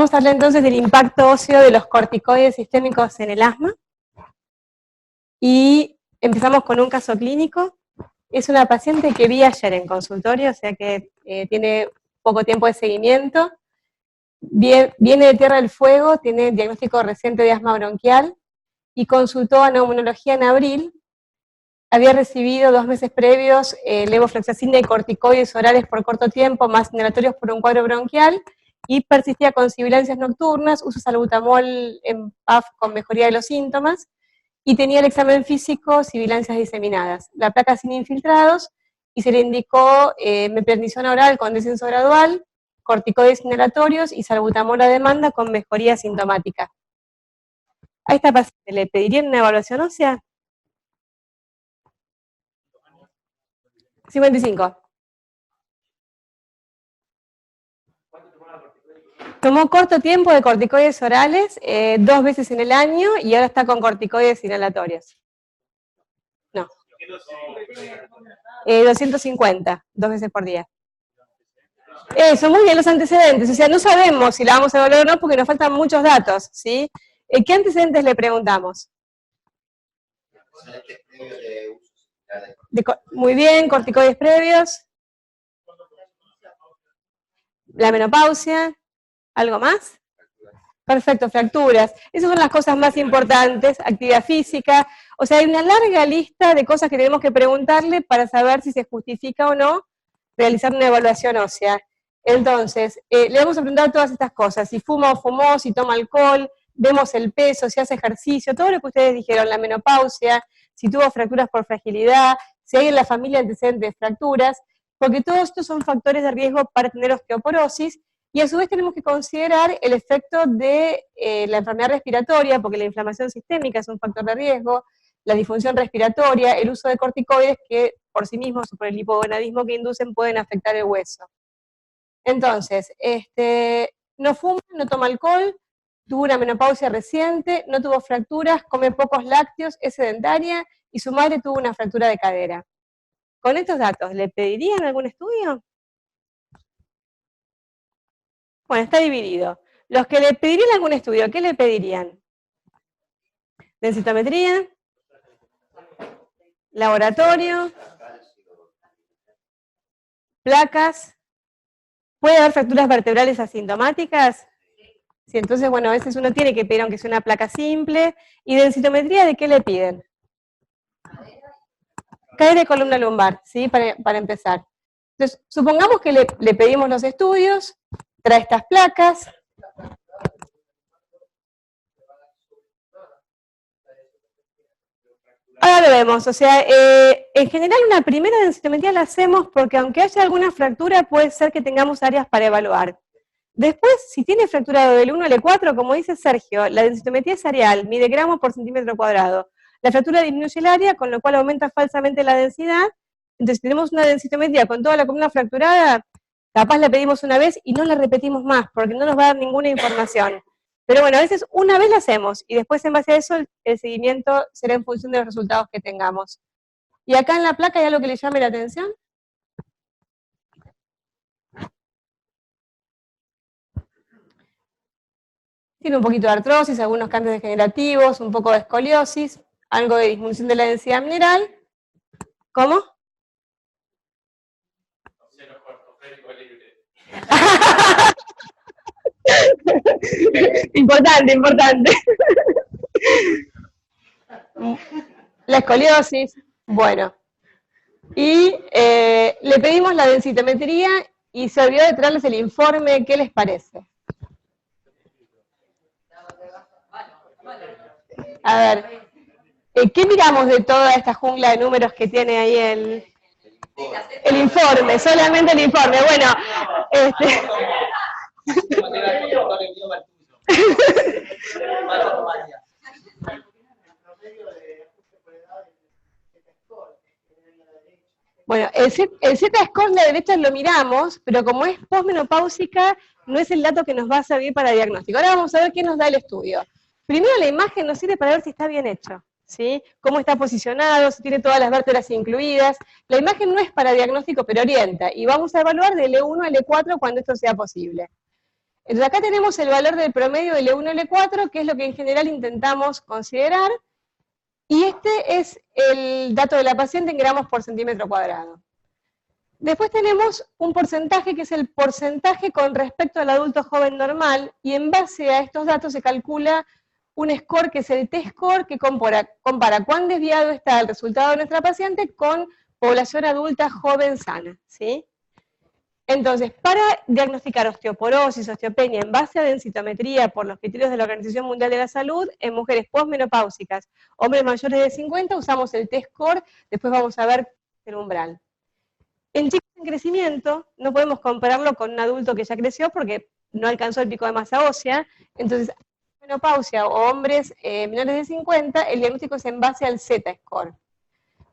Vamos a hablar entonces del impacto óseo de los corticoides sistémicos en el asma. Y empezamos con un caso clínico. Es una paciente que vi ayer en consultorio, o sea que tiene poco tiempo de seguimiento. Viene de Tierra del Fuego, tiene diagnóstico reciente de asma bronquial y consultó a neumología en abril. Había recibido 2 meses previos levofloxacina y corticoides orales por corto tiempo, más inhalatorios por un cuadro bronquial, y persistía con sibilancias nocturnas, uso salbutamol en PAF con mejoría de los síntomas, y tenía el examen físico, sibilancias diseminadas, la placa sin infiltrados, y se le indicó meprednisona oral con descenso gradual, corticoides inhalatorios y salbutamol a demanda con mejoría sintomática. A esta paciente le pedirían una evaluación ósea. 55. Tomó corto tiempo de corticoides orales, 2 veces en el año, y ahora está con corticoides inhalatorios. No. 250, 2 veces por día. Eso, muy bien, los antecedentes. O sea, no sabemos si la vamos a evaluar o no porque nos faltan muchos datos, ¿sí? ¿Qué antecedentes le preguntamos? Muy bien, corticoides previos. La menopausia. ¿Algo más? Perfecto, fracturas. Esas son las cosas más importantes, actividad física. O sea, hay una larga lista de cosas que tenemos que preguntarle para saber si se justifica o no realizar una evaluación ósea. Entonces, le vamos a preguntar todas estas cosas, si fuma o fumó, si toma alcohol, vemos el peso, si hace ejercicio, todo lo que ustedes dijeron, la menopausia, si tuvo fracturas por fragilidad, si hay en la familia antecedentes de fracturas, porque todos estos son factores de riesgo para tener osteoporosis, y a su vez tenemos que considerar el efecto de la enfermedad respiratoria, porque la inflamación sistémica es un factor de riesgo, la disfunción respiratoria, el uso de corticoides que por sí mismos o por el hipogonadismo que inducen pueden afectar el hueso. Entonces, no fuma, no toma alcohol, tuvo una menopausia reciente, no tuvo fracturas, come pocos lácteos, es sedentaria y su madre tuvo una fractura de cadera. Con estos datos, ¿le pedirían algún estudio? Bueno, está dividido. Los que le pedirían algún estudio, ¿qué le pedirían? Densitometría, laboratorio, placas. ¿Puede haber fracturas vertebrales asintomáticas? Sí, entonces, bueno, a veces uno tiene que pedir aunque sea una placa simple. ¿Y densitometría de qué le piden? Cadera de columna lumbar, ¿sí? Para empezar. Entonces, supongamos que le pedimos los estudios, trae estas placas. Ahora lo vemos, o sea, en general una primera densitometría la hacemos porque aunque haya alguna fractura puede ser que tengamos áreas para evaluar. Después, si tiene fractura del 1 al E4, como dice Sergio, la densitometría es areal, mide gramos por centímetro cuadrado. La fractura disminuye el área, con lo cual aumenta falsamente la densidad. Entonces, si tenemos una densitometría con toda la columna fracturada, capaz la pedimos una vez y no la repetimos más, porque no nos va a dar ninguna información. Pero bueno, a veces una vez la hacemos, y después en base a eso el seguimiento será en función de los resultados que tengamos. ¿Y acá en la placa hay algo que le llame la atención? Tiene un poquito de artrosis, algunos cambios degenerativos, un poco de escoliosis, algo de disminución de la densidad mineral. ¿Cómo? Importante, importante. La escoliosis, bueno. Y le pedimos la densitometría y se olvidó de traerles el informe, ¿qué les parece? A ver, ¿qué miramos de toda esta jungla de números que tiene ahí el informe? Solamente el informe. Bueno, bueno, el Z-score de la derecha lo miramos, pero como es posmenopáusica, no es el dato que nos va a servir para diagnóstico. Ahora vamos a ver qué nos da el estudio. Primero la imagen nos sirve para ver si está bien hecho, ¿sí? Cómo está posicionado, si tiene todas las vértebras incluidas. La imagen no es para diagnóstico, pero orienta. Y vamos a evaluar del E1 al E4 cuando esto sea posible. Entonces acá tenemos el valor del promedio del L1 y L4, que es lo que en general intentamos considerar, y este es el dato de la paciente en gramos por centímetro cuadrado. Después tenemos un porcentaje que es el porcentaje con respecto al adulto joven normal, y en base a estos datos se calcula un score que es el T-score, que compara cuán desviado está el resultado de nuestra paciente con población adulta joven sana, ¿sí? Entonces, para diagnosticar osteoporosis, osteopenia en base a densitometría por los criterios de la Organización Mundial de la Salud, en mujeres posmenopáusicas, hombres mayores de 50, usamos el T-score, después vamos a ver el umbral. En chicos en crecimiento, no podemos compararlo con un adulto que ya creció porque no alcanzó el pico de masa ósea, entonces, menopausia o hombres menores de 50, el diagnóstico es en base al Z-score.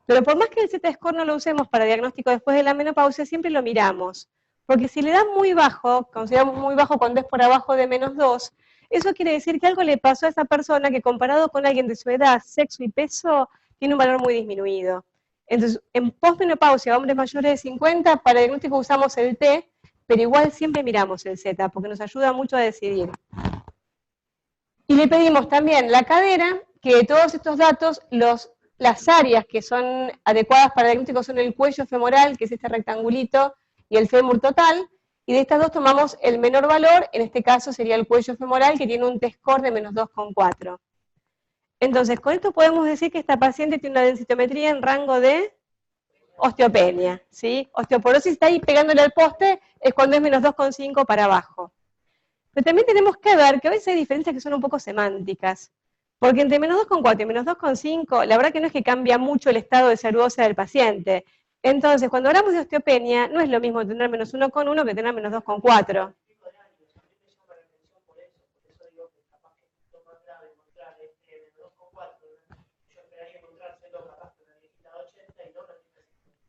Pero por más que el Z-score no lo usemos para diagnóstico después de la menopausia, siempre lo miramos. Porque si le da muy bajo, consideramos muy bajo cuando es por abajo de -2, eso quiere decir que algo le pasó a esa persona que comparado con alguien de su edad, sexo y peso, tiene un valor muy disminuido. Entonces, en posmenopausia, hombres mayores de 50, para diagnóstico usamos el T, pero igual siempre miramos el Z, porque nos ayuda mucho a decidir. Y le pedimos también la cadera, que de todos estos datos, las áreas que son adecuadas para diagnóstico son el cuello femoral, que es este rectangulito, y el fémur total, y de estas dos tomamos el menor valor, en este caso sería el cuello femoral, que tiene un T-score de -2,4. Entonces, con esto podemos decir que esta paciente tiene una densitometría en rango de osteopenia, ¿sí? Osteoporosis está ahí pegándole al poste, es cuando es -2,5 para abajo. Pero también tenemos que ver que a veces hay diferencias que son un poco semánticas, porque entre -2,4 y -2,5, la verdad que no es que cambia mucho el estado de salud ósea del paciente. Entonces, cuando hablamos de osteopenia, no es lo mismo tener -1,1 que tener -2,4.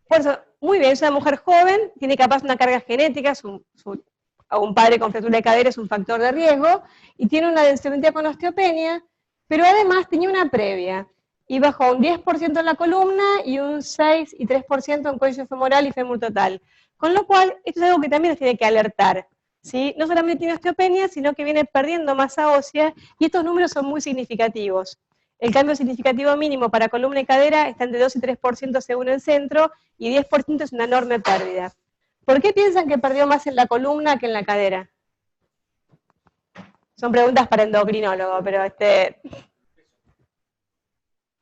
Por eso, muy bien, es una mujer joven, tiene capaz una carga genética, un padre con fractura de cadera es un factor de riesgo, y tiene una densitometría con osteopenia, pero además tenía una previa, y bajó un 10% en la columna y un 6 y 3% en cuello femoral y fémur total. Con lo cual, esto es algo que también nos tiene que alertar, ¿sí? No solamente tiene osteopenia, sino que viene perdiendo masa ósea, y estos números son muy significativos. El cambio significativo mínimo para columna y cadera está entre 2 y 3% según el centro, y 10% es una enorme pérdida. ¿Por qué piensan que perdió más en la columna que en la cadera? Son preguntas para endocrinólogo, pero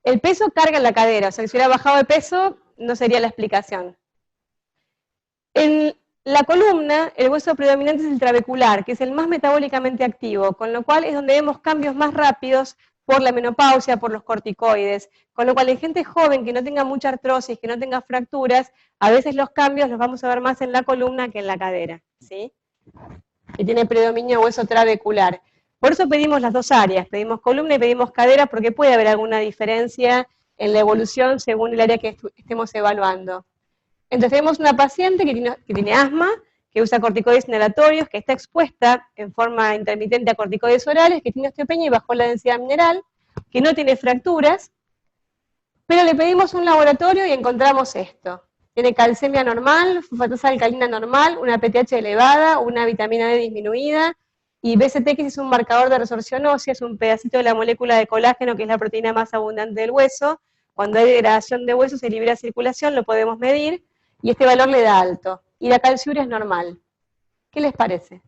el peso carga en la cadera, o sea, que si hubiera bajado de peso, no sería la explicación. En la columna, el hueso predominante es el trabecular, que es el más metabólicamente activo, con lo cual es donde vemos cambios más rápidos por la menopausia, por los corticoides, con lo cual en gente joven que no tenga mucha artrosis, que no tenga fracturas, a veces los cambios los vamos a ver más en la columna que en la cadera, ¿sí? Que tiene predominio hueso trabecular. Por eso pedimos las dos áreas, pedimos columna y pedimos cadera, porque puede haber alguna diferencia en la evolución según el área que estemos evaluando. Entonces tenemos una paciente que tiene asma, que usa corticoides inhalatorios, que está expuesta en forma intermitente a corticoides orales, que tiene osteopenia y bajó la densidad mineral, que no tiene fracturas, pero le pedimos un laboratorio y encontramos esto. Tiene calcemia normal, fosfatasa alcalina normal, una PTH elevada, una vitamina D disminuida, y BCT, que es un marcador de resorción ósea, es un pedacito de la molécula de colágeno, que es la proteína más abundante del hueso. Cuando hay degradación de hueso se libera circulación, lo podemos medir, y este valor le da alto. Y la calciuria es normal. ¿Qué les parece?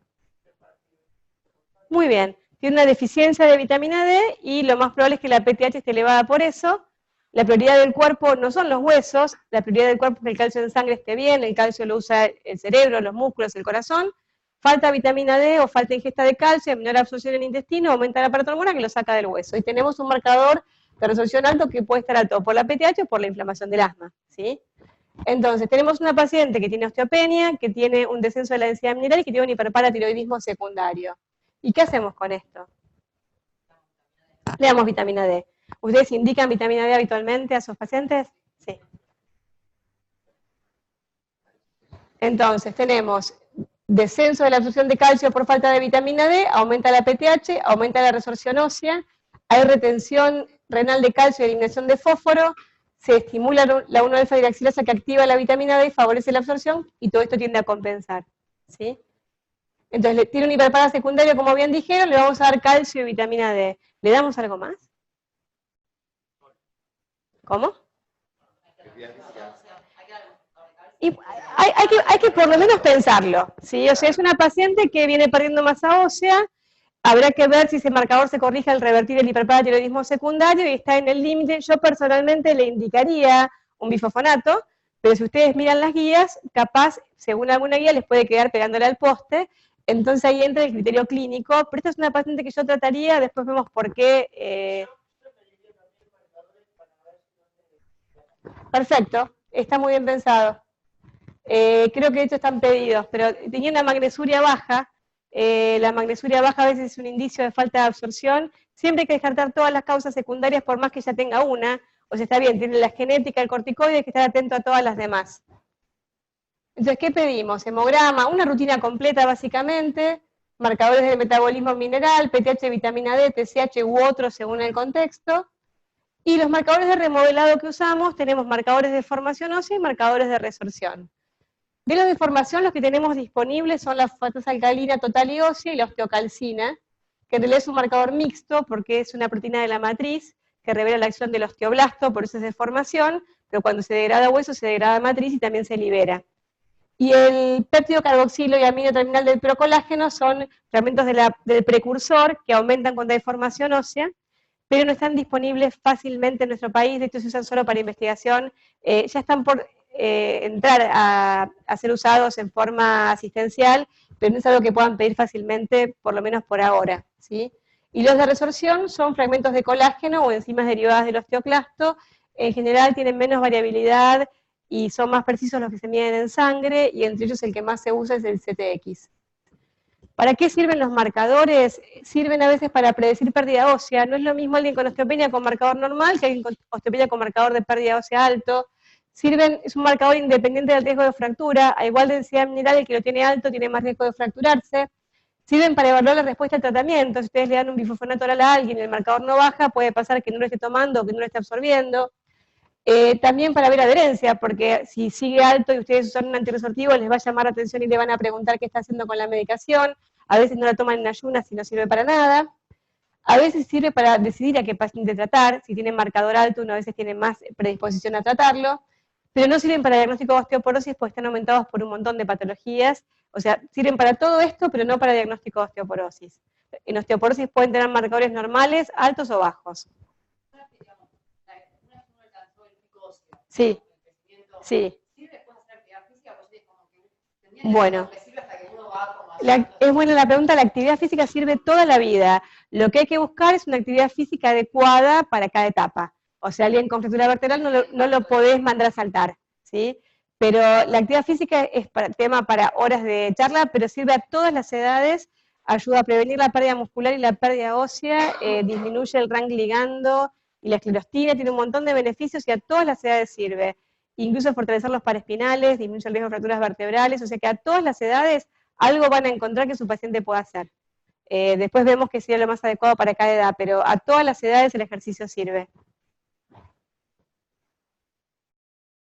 Muy bien. Tiene una deficiencia de vitamina D, y lo más probable es que la PTH esté elevada por eso. La prioridad del cuerpo no son los huesos, la prioridad del cuerpo es que el calcio en sangre esté bien, el calcio lo usa el cerebro, los músculos, el corazón. Falta vitamina D o falta ingesta de calcio, menor absorción en el intestino, aumenta el aparato hormonal que lo saca del hueso. Y tenemos un marcador de resolución alto que puede estar alto por la PTH o por la inflamación del asma, ¿sí? Entonces, tenemos una paciente que tiene osteopenia, que tiene un descenso de la densidad mineral y que tiene un hiperparatiroidismo secundario. ¿Y qué hacemos con esto? Le damos vitamina D. ¿Ustedes indican vitamina D habitualmente a sus pacientes? Sí. Entonces, tenemos descenso de la absorción de calcio por falta de vitamina D, aumenta la PTH, aumenta la resorción ósea, hay retención renal de calcio y eliminación de fósforo, se estimula la 1-alfa-hidroxilasa que activa la vitamina D y favorece la absorción, y todo esto tiende a compensar, ¿sí? Entonces, tiene un hiperpara secundario, como bien dijeron, le vamos a dar calcio y vitamina D. ¿Le damos algo más? ¿Cómo? Y hay que por lo menos pensarlo, ¿sí? O sea, es una paciente que viene perdiendo masa ósea, habrá que ver si ese marcador se corrige al revertir el hiperparatiroidismo secundario y está en el límite. Yo personalmente le indicaría un bifosfonato, pero si ustedes miran las guías, capaz, según alguna guía, les puede quedar pegándole al poste, entonces ahí entra el criterio clínico, pero esta es una paciente que yo trataría, después vemos por qué. Perfecto, está muy bien pensado. Creo que de hecho están pedidos, pero tenía una magnesuria baja. La magnesuria baja a veces es un indicio de falta de absorción. Siempre hay que descartar todas las causas secundarias por más que ya tenga una. O sea, está bien, tiene la genética, el corticoide, hay que estar atento a todas las demás. Entonces, ¿qué pedimos? Hemograma, una rutina completa básicamente, marcadores de metabolismo mineral, PTH, vitamina D, TSH u otros según el contexto. Y los marcadores de remodelado que usamos, tenemos marcadores de formación ósea y marcadores de resorción. De los de formación, los que tenemos disponibles son la fosfatasa alcalina total y ósea y la osteocalcina, que en realidad es un marcador mixto porque es una proteína de la matriz que revela la acción del osteoblasto, por eso es de formación, pero cuando se degrada hueso se degrada matriz y también se libera. Y el péptido carboxilo y amino terminal del procolágeno son fragmentos del precursor que aumentan cuando hay formación ósea, pero no están disponibles fácilmente en nuestro país, de hecho se usan solo para investigación, ya están por entrar a ser usados en forma asistencial, pero no es algo que puedan pedir fácilmente, por lo menos por ahora, ¿sí? Y los de resorción son fragmentos de colágeno o enzimas derivadas del osteoclasto, en general tienen menos variabilidad y son más precisos los que se miden en sangre, y entre ellos el que más se usa es el CTX. ¿Para qué sirven los marcadores? Sirven a veces para predecir pérdida ósea. No es lo mismo alguien con osteopenia con marcador normal que alguien con osteopenia con marcador de pérdida ósea alto. Es un marcador independiente del riesgo de fractura. A igual densidad mineral, el que lo tiene alto tiene más riesgo de fracturarse. Sirven para evaluar la respuesta al tratamiento. Si ustedes le dan un bifosfonato oral a alguien y el marcador no baja, puede pasar que no lo esté tomando o que no lo esté absorbiendo. También para ver adherencia, porque si sigue alto y ustedes usan un antirresortivo, les va a llamar la atención y le van a preguntar qué está haciendo con la medicación. A veces no la toman en ayunas y no sirve para nada. A veces sirve para decidir a qué paciente tratar. Si tiene marcador alto, uno a veces tiene más predisposición a tratarlo. Pero no sirven para diagnóstico de osteoporosis, porque están aumentados por un montón de patologías. O sea, sirven para todo esto, pero no para diagnóstico de osteoporosis. En osteoporosis pueden tener marcadores normales, altos o bajos. Sí, sí. Bueno, es buena la pregunta, la actividad física sirve toda la vida. Lo que hay que buscar es una actividad física adecuada para cada etapa. O sea, alguien con fractura vertebral no lo podés mandar a saltar, ¿sí? Pero la actividad física es tema para horas de charla, pero sirve a todas las edades, ayuda a prevenir la pérdida muscular y la pérdida ósea, disminuye el rank ligando y la esclerostina, tiene un montón de beneficios y a todas las edades sirve. Incluso fortalecer los paraespinales, disminuye el riesgo de fracturas vertebrales, o sea que a todas las edades algo van a encontrar que su paciente pueda hacer. Después vemos que sería lo más adecuado para cada edad, pero a todas las edades el ejercicio sirve.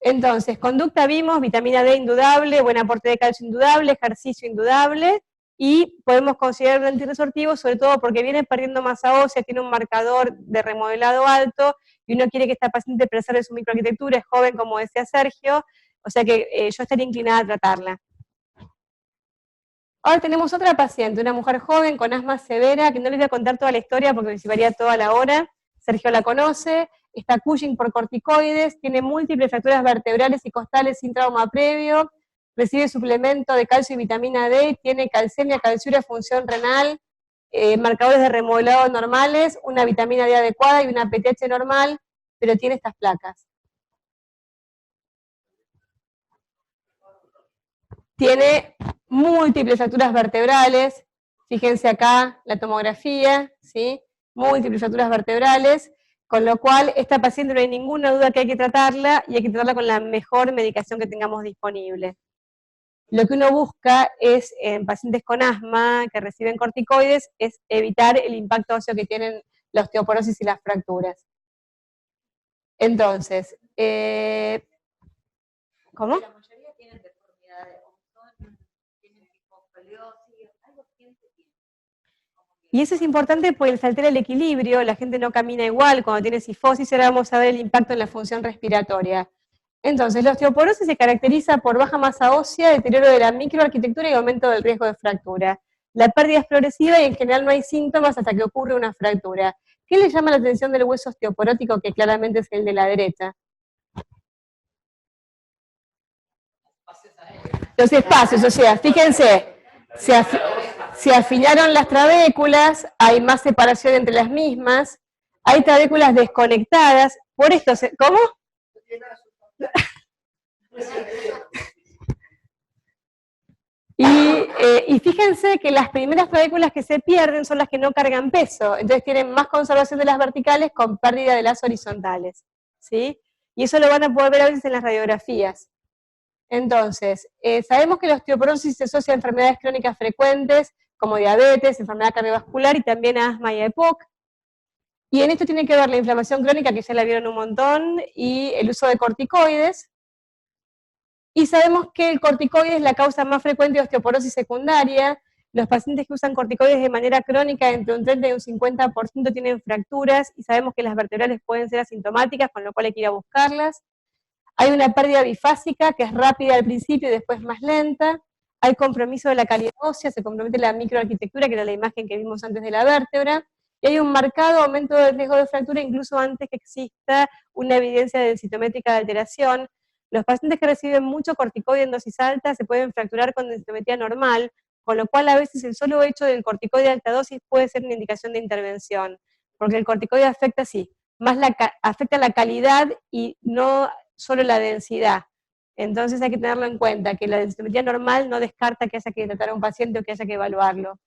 Entonces, conducta vimos, vitamina D indudable, buen aporte de calcio indudable, ejercicio indudable, y podemos considerar un antirresortivo, sobre todo porque viene perdiendo masa ósea, tiene un marcador de remodelado alto, y uno quiere que esta paciente preserve su microarquitectura, es joven, como decía Sergio, o sea que yo estaría inclinada a tratarla. Ahora tenemos otra paciente, una mujer joven con asma severa, que no les voy a contar toda la historia porque me llevaría toda la hora. Sergio la conoce, está Cushing por corticoides, tiene múltiples fracturas vertebrales y costales sin trauma previo, recibe suplemento de calcio y vitamina D, tiene calcemia, calciuria, función renal, marcadores de remodelado normales, una vitamina D adecuada y una PTH normal, pero tiene estas placas. Tiene múltiples fracturas vertebrales, fíjense acá la tomografía, ¿sí? Múltiples fracturas vertebrales, con lo cual esta paciente no hay ninguna duda que hay que tratarla y hay que tratarla con la mejor medicación que tengamos disponible. Lo que uno busca es, en pacientes con asma que reciben corticoides, es evitar el impacto óseo que tienen la osteoporosis y las fracturas. Entonces, ¿cómo? La mayoría tienen deformidades, tienen hipoescoliosis, algo Y eso es importante porque se altera el equilibrio, la gente no camina igual cuando tiene cifosis, ahora vamos a ver el impacto en la función respiratoria. Entonces, la osteoporosis se caracteriza por baja masa ósea, deterioro de la microarquitectura y aumento del riesgo de fractura. La pérdida es progresiva y en general no hay síntomas hasta que ocurre una fractura. ¿Qué le llama la atención del hueso osteoporótico, que claramente es el de la derecha? Los espacios, o sea, fíjense, se afilaron las trabéculas, hay más separación entre las mismas, hay trabéculas desconectadas, por esto, ¿cómo? Y fíjense que las primeras trabéculas que se pierden son las que no cargan peso, entonces tienen más conservación de las verticales con pérdida de las horizontales, ¿sí? Y eso lo van a poder ver a veces en las radiografías. Entonces, sabemos que la osteoporosis se asocia a enfermedades crónicas frecuentes, como diabetes, enfermedad cardiovascular y también a asma y a EPOC. Y en esto tiene que ver la inflamación crónica, que ya la vieron un montón, y el uso de corticoides. Y sabemos que el corticoide es la causa más frecuente de osteoporosis secundaria. Los pacientes que usan corticoides de manera crónica, entre un 30 y un 50% tienen fracturas, y sabemos que las vertebrales pueden ser asintomáticas, con lo cual hay que ir a buscarlas. Hay una pérdida bifásica que es rápida al principio y después más lenta. Hay compromiso de la calidad ósea, se compromete la microarquitectura, que era la imagen que vimos antes de la vértebra, y hay un marcado aumento del riesgo de fractura incluso antes que exista una evidencia densitométrica de alteración. Los pacientes que reciben mucho corticoide en dosis alta se pueden fracturar con densitometría normal, con lo cual a veces el solo hecho del corticoide de alta dosis puede ser una indicación de intervención, porque el corticoide afecta, sí, afecta la calidad y no solo la densidad. Entonces hay que tenerlo en cuenta, que la densitometría normal no descarta que haya que tratar a un paciente o que haya que evaluarlo.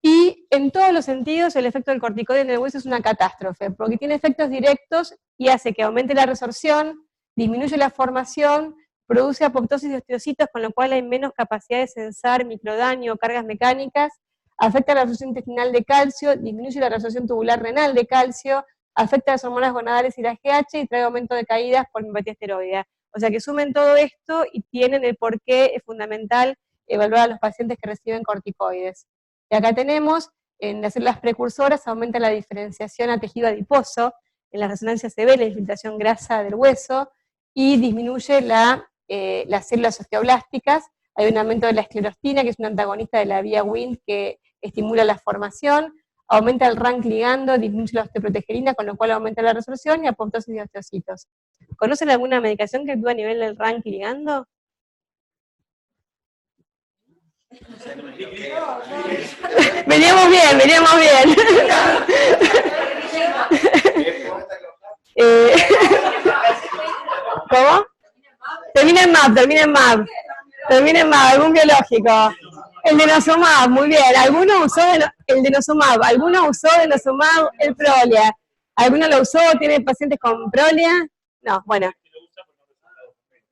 Y en todos los sentidos el efecto del corticoide en el hueso es una catástrofe, porque tiene efectos directos y hace que aumente la resorción, disminuye la formación, produce apoptosis de osteocitos, con lo cual hay menos capacidad de censar microdaño o cargas mecánicas, afecta la absorción intestinal de calcio, disminuye la resorción tubular renal de calcio, afecta las hormonas gonadales y la GH y trae aumento de caídas por miopatía esteroidea. O sea que sumen todo esto y tienen el por qué es fundamental evaluar a los pacientes que reciben corticoides. Y acá tenemos, en las células precursoras aumenta la diferenciación a tejido adiposo, en la resonancia se ve la infiltración grasa del hueso y disminuye las células osteoblásticas. Hay un aumento de la esclerostina, que es un antagonista de la vía Wnt que estimula la formación, aumenta el rank ligando, disminuye la osteoprotegerina, con lo cual aumenta la resorción y apoptosis de osteocitos. ¿Conocen alguna medicación que actúa a nivel del rank ligando? Veníamos bien, veníamos bien. ¿Cómo? Termina en MAP, algún biológico. El denosumab, muy bien. ¿Alguno usó el denosumab? ¿Alguno usó denosumab, el Prolia? ¿Alguno lo usó? ¿Tiene pacientes con Prolia? No, bueno.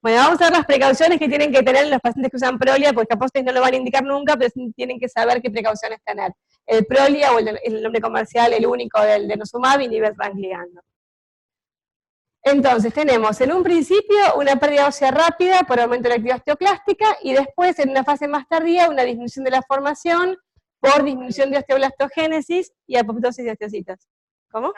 Bueno, vamos a ver las precauciones que tienen que tener los pacientes que usan Prolia, porque capaz ustedes no lo van a indicar nunca, pero tienen que saber qué precauciones tener. El Prolia, o el nombre comercial, el único del denosumab, inhibe rank ligando. Entonces tenemos en un principio una pérdida ósea rápida por aumento de la actividad osteoclástica y después en una fase más tardía una disminución de la formación por disminución de osteoblastogénesis y apoptosis de osteocitos. ¿Cómo?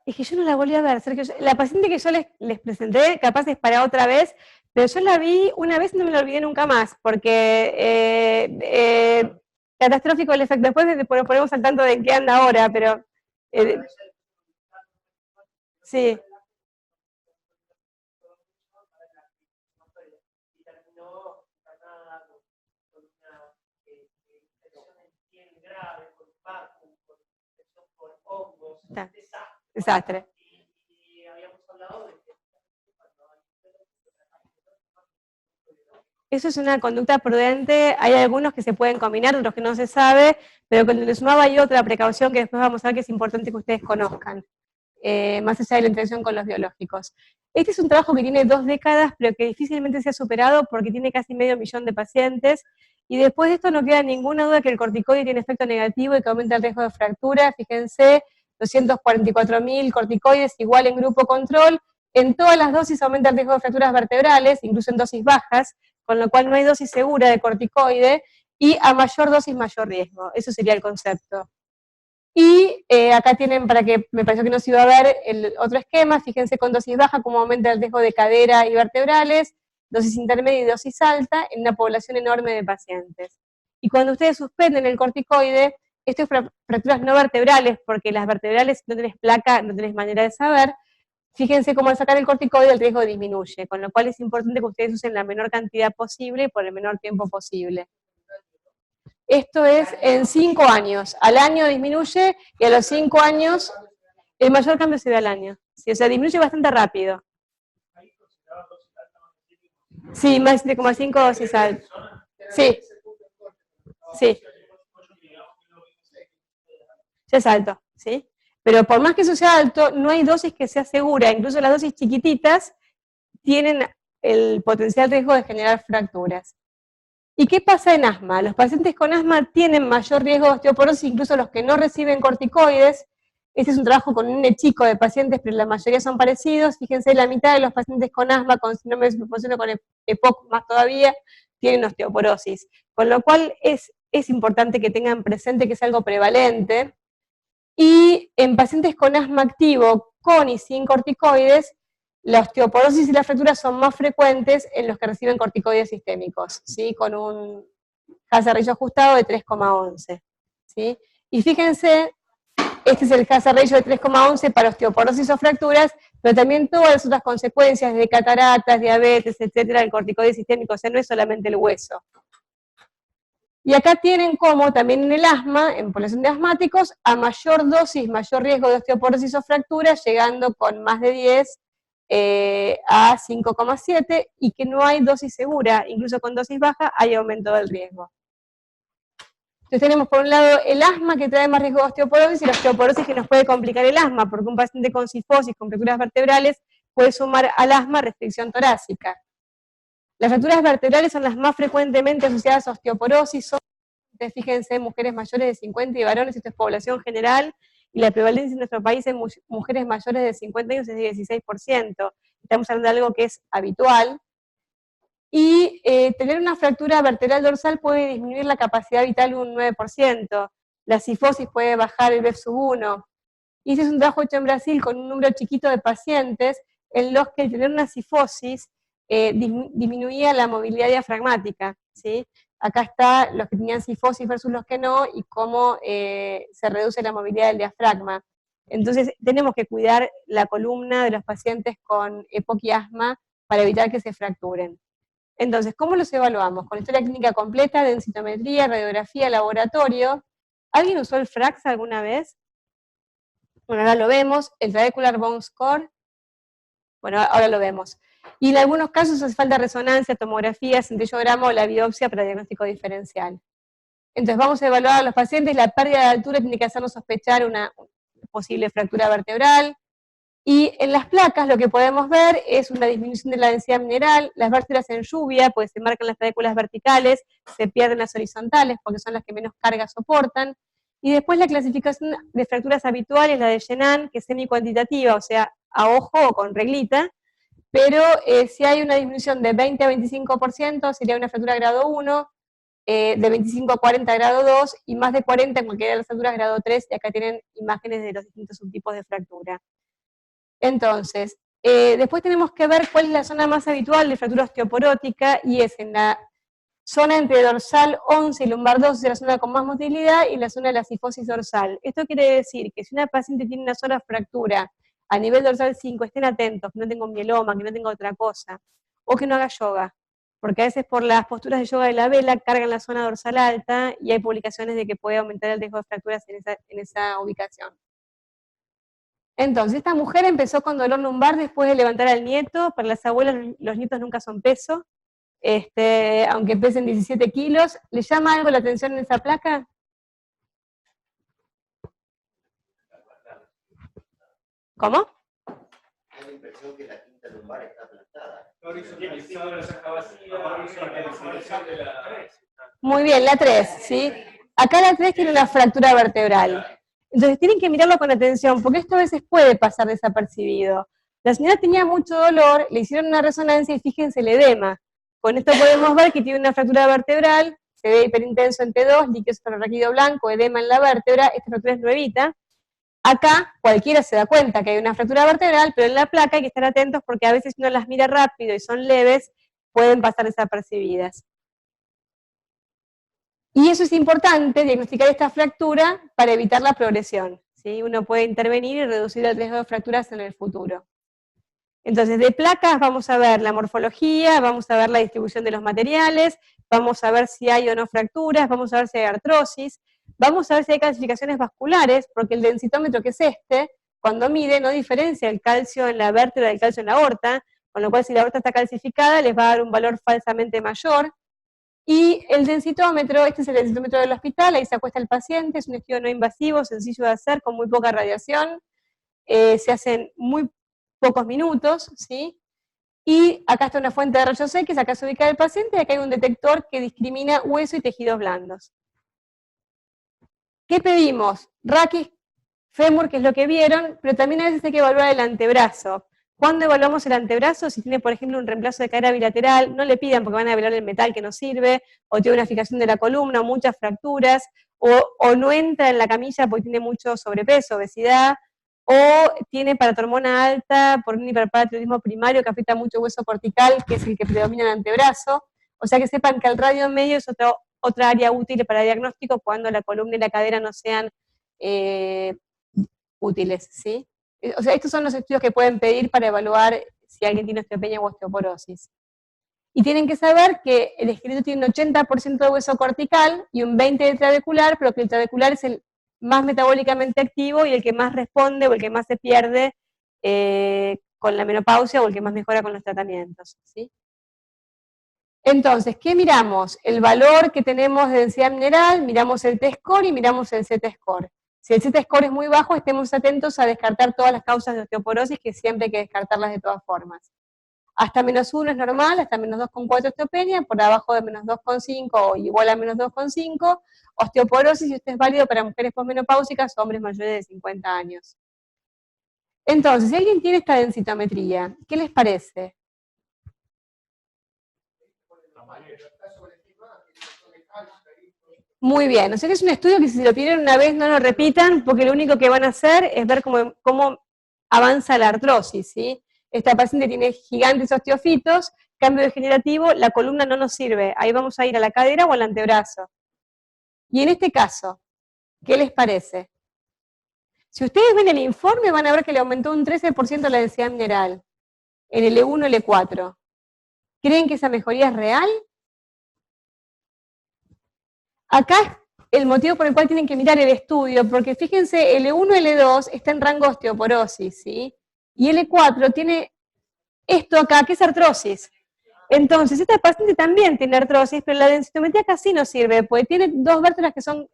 Es que yo no la volví a ver, Sergio. La paciente que yo les presenté, capaz es para otra vez, pero yo la vi una vez y no me la olvidé nunca más, porque catastrófico el efecto. Después nos ponemos al tanto de en qué anda ahora, pero sí. Desastre. Eso es una conducta prudente, hay algunos que se pueden combinar, otros que no se sabe, pero con el denosumab hay otra precaución que después vamos a ver que es importante que ustedes conozcan, más allá de la interacción con los biológicos. Este es un trabajo que tiene 2 décadas, pero que difícilmente se ha superado porque tiene casi 500.000 de pacientes, Y después de esto no queda ninguna duda que el corticoide tiene efecto negativo y que aumenta el riesgo de fractura. Fíjense, 244.000 corticoides igual en grupo control. En todas las dosis aumenta el riesgo de fracturas vertebrales, incluso en dosis bajas, con lo cual no hay dosis segura de corticoide, y a mayor dosis, mayor riesgo. Eso sería el concepto. Y acá tienen, para que me pareció que no se iba a ver, el otro esquema. Fíjense con dosis baja cómo aumenta el riesgo de cadera y vertebrales, dosis intermedia y dosis alta en una población enorme de pacientes. Y cuando ustedes suspenden el corticoide, esto es fracturas no vertebrales, porque las vertebrales, si no tenés placa, no tenés manera de saber. Fíjense cómo al sacar el corticoide el riesgo disminuye, con lo cual es importante que ustedes usen la menor cantidad posible y por el menor tiempo posible. Esto es en 5 años. Al año disminuye y a los 5 años el mayor cambio se ve al año. Sí, o sea, disminuye bastante rápido. Sí, más de 7,5 dosis alta. Sí, sí. Ya es alto, ¿sí? Pero por más que eso sea alto, no hay dosis que sea segura. Incluso las dosis chiquititas tienen el potencial riesgo de generar fracturas. ¿Y qué pasa en asma? Los pacientes con asma tienen mayor riesgo de osteoporosis, incluso los que no reciben corticoides. Este es un trabajo con un chico de pacientes, pero la mayoría son parecidos. Fíjense, la mitad de los pacientes con asma, con síndrome de superposición con EPOC más todavía, tienen osteoporosis. Con lo cual es importante que tengan presente que es algo prevalente. Y en pacientes con asma activo, con y sin corticoides, la osteoporosis y las fracturas son más frecuentes en los que reciben corticoides sistémicos, ¿sí? Con un hazard ratio ajustado de 3,11. ¿Sí? Y fíjense, este es el hazard ratio de 3,11 para osteoporosis o fracturas, pero también todas las otras consecuencias de cataratas, diabetes, etcétera, del corticoide sistémico, o sea, no es solamente el hueso. Y acá tienen como también en el asma, en población de asmáticos, a mayor dosis, mayor riesgo de osteoporosis o fractura, llegando con más de 10 a 5,7, y que no hay dosis segura, incluso con dosis baja hay aumento del riesgo. Entonces tenemos por un lado el asma que trae más riesgo de osteoporosis y la osteoporosis que nos puede complicar el asma, porque un paciente con cifosis, con fracturas vertebrales, puede sumar al asma restricción torácica. Las fracturas vertebrales son las más frecuentemente asociadas a osteoporosis. Fíjense, mujeres mayores de 50 y varones, esto es población general, y la prevalencia en nuestro país en mujeres mayores de 50 años es de 16%. Estamos hablando de algo que es habitual. Y tener una fractura vertebral dorsal puede disminuir la capacidad vital un 9%. La cifosis puede bajar el BEF1. Y este es un trabajo hecho en Brasil con un número chiquito de pacientes en los que el tener una cifosis disminuía la movilidad diafragmática, ¿sí? Acá está los que tenían cifosis versus los que no, y cómo se reduce la movilidad del diafragma. Entonces, tenemos que cuidar la columna de los pacientes con EPOC y asma para evitar que se fracturen. Entonces, ¿cómo los evaluamos? Con historia clínica completa, densitometría, radiografía, laboratorio. ¿Alguien usó el FRAX alguna vez? Bueno, ahora lo vemos. El Trabecular Bone Score. Bueno, ahora lo vemos. Y en algunos casos hace falta resonancia, tomografía, centellograma o la biopsia para diagnóstico diferencial. Entonces vamos a evaluar a los pacientes. La pérdida de altura tiene que hacernos sospechar una posible fractura vertebral. Y en las placas lo que podemos ver es una disminución de la densidad mineral, las vértebras en lluvia, pues se marcan las trabéculas verticales, se pierden las horizontales porque son las que menos carga soportan. Y después la clasificación de fracturas habituales, la de Shenan, que es semi-cuantitativa, o sea, a ojo o con reglita, pero si hay una disminución de 20 a 25% sería una fractura grado 1, de 25 a 40 grado 2, y más de 40 en cualquiera de las fracturas grado 3, y acá tienen imágenes de los distintos subtipos de fractura. Entonces, después tenemos que ver cuál es la zona más habitual de fractura osteoporótica, y es en la zona entre dorsal 11 y lumbar 12, es la zona con más motilidad, y la zona de la cifosis dorsal. Esto quiere decir que si una paciente tiene una sola fractura a nivel dorsal 5, estén atentos, que no tenga un mieloma, que no tenga otra cosa, o que no haga yoga, porque a veces por las posturas de yoga de la vela cargan la zona dorsal alta, y hay publicaciones de que puede aumentar el riesgo de fracturas en esa ubicación. Entonces, esta mujer empezó con dolor lumbar después de levantar al nieto. Para las abuelas, los nietos nunca son peso, aunque pesen 17 kilos. ¿Le llama algo la atención en esa placa? ¿Cómo? Da la impresión que la quinta lumbar está aplastada. Muy bien, la 3, ¿sí? Acá la 3 tiene una fractura vertebral. Entonces tienen que mirarlo con atención, porque esto a veces puede pasar desapercibido. La señora tenía mucho dolor, le hicieron una resonancia y fíjense el edema. Con esto podemos ver que tiene una fractura vertebral, se ve hiperintenso en T2, líquido cefalorraquídeo blanco, edema en la vértebra, esta fractura es nuevita. Acá cualquiera se da cuenta que hay una fractura vertebral, pero en la placa hay que estar atentos porque a veces si uno las mira rápido y son leves, pueden pasar desapercibidas. Y eso es importante, diagnosticar esta fractura para evitar la progresión, ¿sí? Uno puede intervenir y reducir el riesgo de fracturas en el futuro. Entonces, de placas vamos a ver la morfología, vamos a ver la distribución de los materiales, vamos a ver si hay o no fracturas, vamos a ver si hay artrosis, vamos a ver si hay calcificaciones vasculares, porque el densitómetro que es este, cuando mide, no diferencia el calcio en la vértebra del calcio en la aorta, con lo cual si la aorta está calcificada les va a dar un valor falsamente mayor. Y el densitómetro, este es el densitómetro del hospital, ahí se acuesta el paciente, es un estudio no invasivo, sencillo de hacer, con muy poca radiación, se hacen muy pocos minutos, ¿sí? Y acá está una fuente de rayos X, acá se ubica el paciente, y acá hay un detector que discrimina hueso y tejidos blandos. ¿Qué pedimos? Raquis, fémur, que es lo que vieron, pero también a veces hay que evaluar el antebrazo. ¿Cuándo evaluamos el antebrazo? Si tiene, por ejemplo, un reemplazo de cadera bilateral, no le pidan porque van a evaluar el metal que no sirve, o tiene una fijación de la columna, o muchas fracturas, o no entra en la camilla porque tiene mucho sobrepeso, obesidad, o tiene paratormona alta por un hiperparatiroidismo primario que afecta mucho el hueso cortical, que es el que predomina en el antebrazo. O sea que sepan que el radio medio es otra área útil para diagnóstico cuando la columna y la cadera no sean útiles, ¿sí? O sea, estos son los estudios que pueden pedir para evaluar si alguien tiene osteopenia o osteoporosis. Y tienen que saber que el esqueleto tiene un 80% de hueso cortical y un 20% de trabecular, pero que el trabecular es el más metabólicamente activo y el que más responde o el que más se pierde con la menopausia o el que más mejora con los tratamientos, ¿sí? Entonces, ¿qué miramos? El valor que tenemos de densidad mineral, miramos el T-score y miramos el Z-score. Si el Z-score es muy bajo, estemos atentos a descartar todas las causas de osteoporosis, que siempre hay que descartarlas de todas formas. Hasta -1 es normal, hasta -2,4 osteopenia, por abajo de -2,5 o igual a -2,5, osteoporosis, y esto es válido para mujeres posmenopáusicas o hombres mayores de 50 años. Entonces, si alguien tiene esta densitometría, ¿qué les parece? Muy bien, o sea que es un estudio que si lo pidieron una vez no lo repitan, porque lo único que van a hacer es ver cómo avanza la artrosis, ¿sí? Esta paciente tiene gigantes osteofitos, cambio degenerativo, la columna no nos sirve, ahí vamos a ir a la cadera o al antebrazo. Y en este caso, ¿qué les parece? Si ustedes ven el informe van a ver que le aumentó un 13% la densidad mineral, en el E1 y el E4. ¿Creen que esa mejoría es real? Acá el motivo por el cual tienen que mirar el estudio, porque fíjense, el E1 y el E2 está en rango osteoporosis, ¿sí? Y el E4 tiene esto acá, que es artrosis. Entonces, esta paciente también tiene artrosis, pero la densitometría casi no sirve, porque tiene dos vértebras que son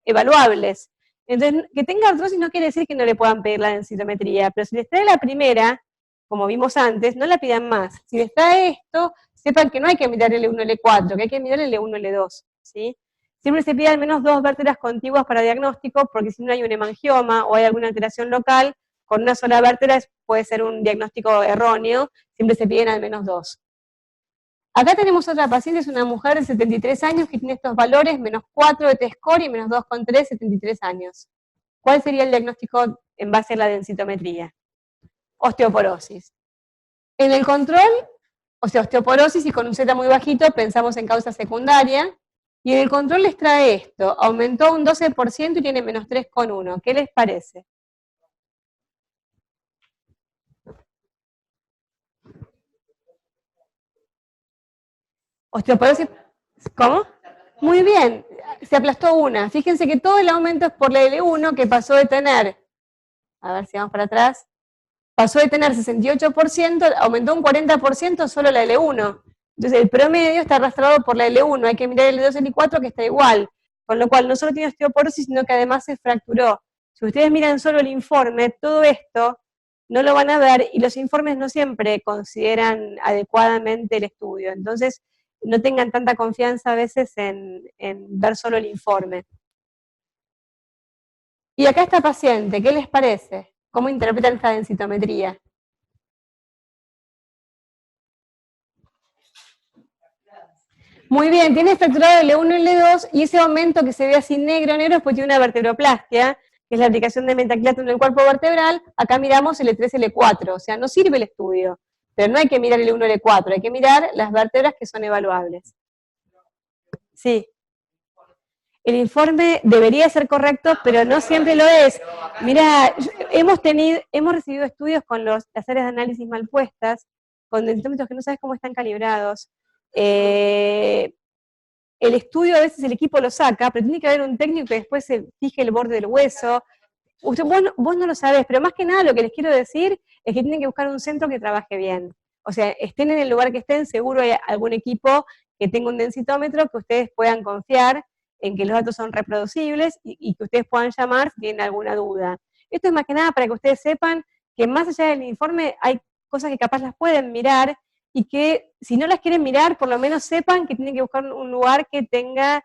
evaluables. Entonces, que tenga artrosis no quiere decir que no le puedan pedir la densitometría, pero si les trae la primera, como vimos antes, no la pidan más. Si les trae esto, sepan que no hay que mirar el E1 y el E4, que hay que mirar el E1 y el E2, ¿sí? Siempre se pide al menos dos vértebras contiguas para diagnóstico, porque si no hay un hemangioma o hay alguna alteración local, con una sola vértebra puede ser un diagnóstico erróneo, siempre se piden al menos dos. Acá tenemos otra paciente, es una mujer de 73 años que tiene estos valores, -4 de T-score y -2,3, 73 años. ¿Cuál sería el diagnóstico en base a la densitometría? Osteoporosis. En el control, o sea, osteoporosis y con un Z muy bajito, pensamos en causa secundaria, y en el control les trae esto, aumentó un 12% y tiene -3,1. ¿Qué les parece? Osteoporosis, ¿cómo? Muy bien, se aplastó una. Fíjense que todo el aumento es por la L1, que pasó de tener, a ver si vamos para atrás, pasó de tener 68%, aumentó un 40% solo la L1. Entonces el promedio está arrastrado por la L1, hay que mirar el L2 y el L4 que está igual, con lo cual no solo tiene osteoporosis, sino que además se fracturó. Si ustedes miran solo el informe, todo esto no lo van a ver y los informes no siempre consideran adecuadamente el estudio. Entonces, no tengan tanta confianza a veces en ver solo el informe. Y acá esta paciente, ¿qué les parece? ¿Cómo interpretan esta densitometría? Muy bien, tiene fracturado L1 y L2, y ese aumento que se ve así negro es porque tiene una vertebroplastia, que es la aplicación de metaclato en el cuerpo vertebral. Acá miramos L3, L4, o sea, no sirve el estudio, pero no hay que mirar L1, L4, hay que mirar las vértebras que son evaluables. Sí. El informe debería ser correcto, pero no siempre lo es. Mira, hemos recibido estudios con las áreas de análisis mal puestas, con densitómetros que no sabes cómo están calibrados. El estudio a veces el equipo lo saca, pero tiene que haber un técnico que después se fije el borde del hueso. Vos no lo sabés, pero más que nada lo que les quiero decir es que tienen que buscar un centro que trabaje bien. O sea, estén en el lugar que estén, seguro hay algún equipo que tenga un densitómetro que ustedes puedan confiar en que los datos son reproducibles y que ustedes puedan llamar si tienen alguna duda. Esto es más que nada para que ustedes sepan que más allá del informe hay cosas que capaz las pueden mirar y que si no las quieren mirar, por lo menos sepan que tienen que buscar un lugar que tenga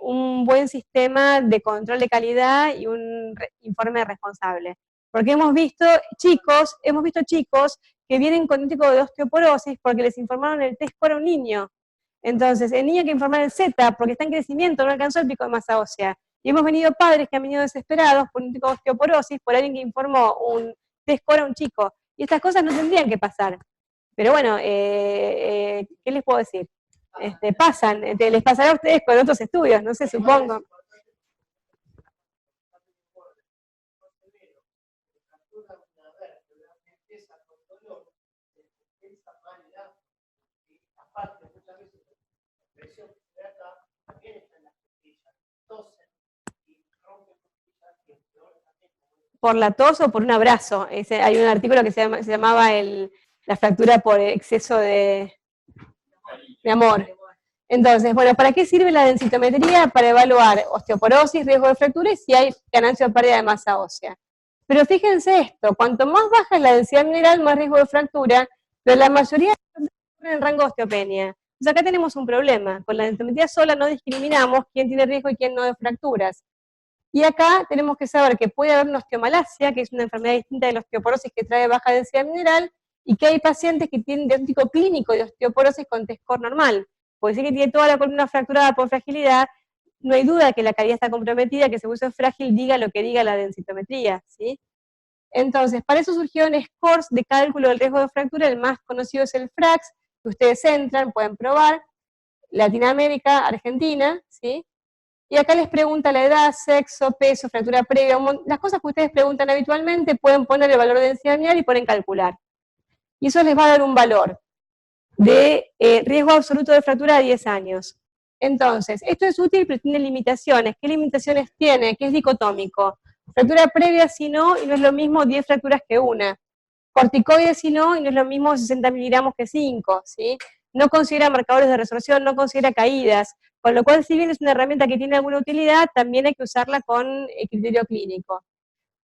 un buen sistema de control de calidad y un informe responsable. Porque hemos visto chicos que vienen con diagnóstico de osteoporosis porque les informaron el T-score a un niño. Entonces, el niño hay que informar el Z porque está en crecimiento, no alcanzó el pico de masa ósea. Y hemos venido padres que han venido desesperados por un tipo de osteoporosis, por alguien que informó un T-score a un chico. Y estas cosas no tendrían que pasar. Pero bueno, ¿qué les puedo decir? Pasan, les pasará a ustedes con otros estudios, no sé, supongo. Por la tos o por un abrazo. Hay un artículo que se llamaba la fractura por exceso de amor. Entonces, bueno, ¿para qué sirve la densitometría? Para evaluar osteoporosis, riesgo de fractura y si hay ganancia o pérdida de masa ósea. Pero fíjense esto, cuanto más baja es la densidad mineral, más riesgo de fractura, pero la mayoría en rango de osteopenia. Entonces acá tenemos un problema. Con la densitometría sola no discriminamos quién tiene riesgo y quién no de fracturas. Y acá tenemos que saber que puede haber una osteomalacia, que es una enfermedad distinta de la osteoporosis que trae baja densidad mineral, y que hay pacientes que tienen diagnóstico clínico de osteoporosis con T-score normal. Puede ser que tiene toda la columna fracturada por fragilidad, no hay duda que la calidad está comprometida, que ese hueso es frágil, diga lo que diga la densitometría, ¿sí? Entonces, para eso surgieron scores de cálculo del riesgo de fractura, el más conocido es el FRAX, que ustedes entran, pueden probar, Latinoamérica, Argentina, ¿sí? Y acá les pregunta la edad, sexo, peso, fractura previa, las cosas que ustedes preguntan habitualmente, pueden poner el valor de densidad mineral y ponen calcular. Y eso les va a dar un valor de riesgo absoluto de fractura a 10 años. Entonces, esto es útil, pero tiene limitaciones. ¿Qué limitaciones tiene? Que es dicotómico. Fractura previa si no, y no es lo mismo 10 fracturas que una. Corticoides si no, y no es lo mismo 60 miligramos que 5, ¿sí? No considera marcadores de resorción, no considera caídas, con lo cual si bien es una herramienta que tiene alguna utilidad, también hay que usarla con criterio clínico.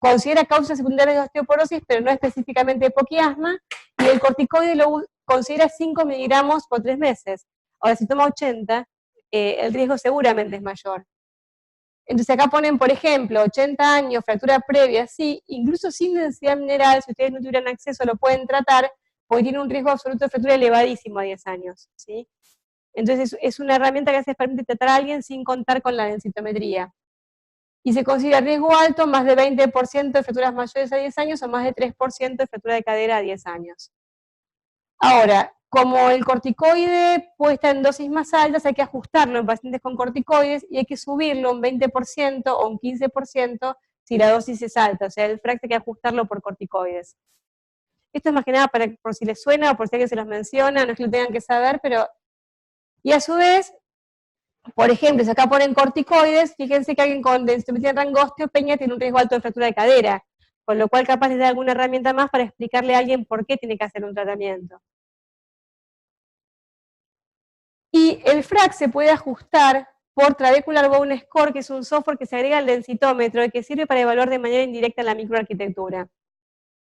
Considera causas secundarias de osteoporosis, pero no específicamente hipoquiasma, y el corticoide lo considera 5 miligramos por 3 meses. Ahora, si toma 80, el riesgo seguramente es mayor. Entonces acá ponen, por ejemplo, 80 años, fractura previa, sí, incluso sin densidad mineral, si ustedes no tuvieran acceso, lo pueden tratar, porque tiene un riesgo absoluto de fractura elevadísimo a 10 años, ¿sí? Entonces es una herramienta que se permite tratar a alguien sin contar con la densitometría. Y se considera riesgo alto, más de 20% de fracturas mayores a 10 años o más de 3% de fractura de cadera a 10 años. Ahora, como el corticoide puede estar en dosis más altas, hay que ajustarlo en pacientes con corticoides y hay que subirlo un 20% o un 15% si la dosis es alta, o sea, el FRAX hay que ajustarlo por corticoides. Esto es más que nada por si les suena o por si alguien se los menciona, no es que lo tengan que saber, pero... Y a su vez, por ejemplo, si acá ponen corticoides, fíjense que alguien con densitometría en rango osteopenia tiene un riesgo alto de fractura de cadera, con lo cual capaz les da alguna herramienta más para explicarle a alguien por qué tiene que hacer un tratamiento. Y el FRAX se puede ajustar por Trabecular Bone Score, que es un software que se agrega al densitómetro y que sirve para evaluar de manera indirecta la microarquitectura.